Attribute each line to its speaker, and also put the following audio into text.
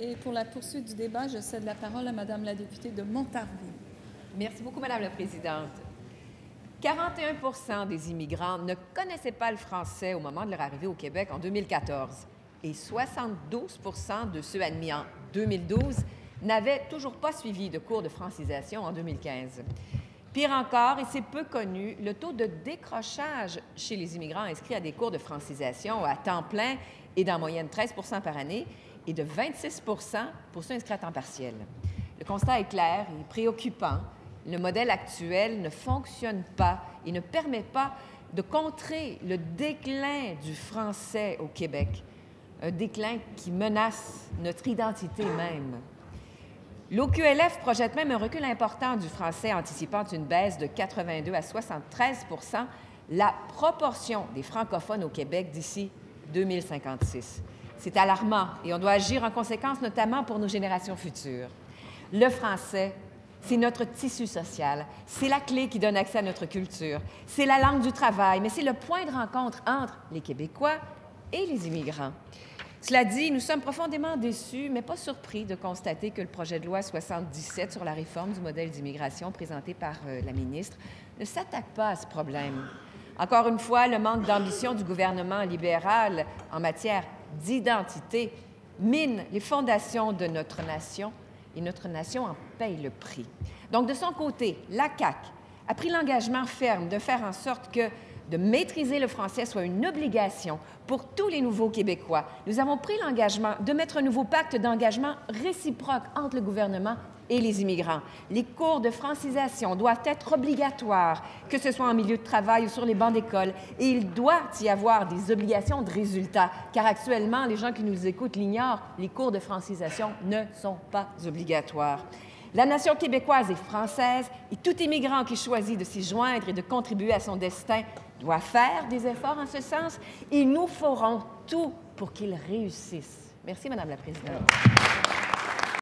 Speaker 1: Et pour la poursuite du débat, je cède la parole à Madame la députée de Montarville.
Speaker 2: Merci beaucoup, Madame la Présidente. 41 des immigrants ne connaissaient pas le français au moment de leur arrivée au Québec en 2014 et 72 de ceux admis en 2012 n'avaient toujours pas suivi de cours de francisation en 2015. Pire encore, et c'est peu connu, le taux de décrochage chez les immigrants inscrits à des cours de francisation à temps plein est d'en moyenne 13 par année et de 26 pour ceux inscrits à temps partiel. Le constat est clair et préoccupant. Le modèle actuel ne fonctionne pas et ne permet pas de contrer le déclin du français au Québec, un déclin qui menace notre identité même. L'OQLF projette même un recul important du français, anticipant une baisse de 82 à 73 la proportion des francophones au Québec d'ici 2056. C'est alarmant et on doit agir en conséquence, notamment pour nos générations futures. Le français, c'est notre tissu social, c'est la clé qui donne accès à notre culture, c'est la langue du travail, mais c'est le point de rencontre entre les Québécois et les immigrants. Cela dit, nous sommes profondément déçus, mais pas surpris de constater que le projet de loi 77 sur la réforme du modèle d'immigration présenté par la ministre ne s'attaque pas à ce problème. Encore une fois, le manque d'ambition du gouvernement libéral en matière d'identité mine les fondations de notre nation et notre nation en paye le prix. Donc, de son côté, la CAQ a pris l'engagement ferme de faire en sorte que de maîtriser le français soit une obligation pour tous les nouveaux Québécois. Nous avons pris l'engagement de mettre un nouveau pacte d'engagement réciproque entre le gouvernement et les immigrants. Les cours de francisation doivent être obligatoires, que ce soit en milieu de travail ou sur les bancs d'école, et il doit y avoir des obligations de résultats, car actuellement, les gens qui nous écoutent l'ignorent, les cours de francisation ne sont pas obligatoires. La nation québécoise est française et tout immigrant qui choisit de s'y joindre et de contribuer à son destin doit faire des efforts en ce sens et nous ferons tout pour qu'il réussisse. Merci, Madame la Présidente.